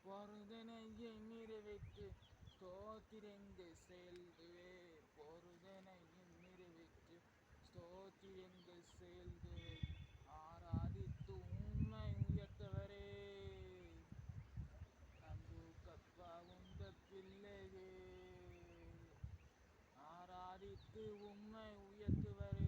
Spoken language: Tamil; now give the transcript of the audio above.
பொருதனையை நிறைவேற்று ஸ்தோத்திரங்கள் செலுத்துவே. பொருதனையை நிறைவேற்று ஸ்தோத்திரங்கள் செலுத்துவே. ஆராதித்து உம்மை உயர்த்தவரே. நம்பு கப்பா உந்த பிள்ளையே. ஆராதித்து உம்மை உயர்த்துவரே.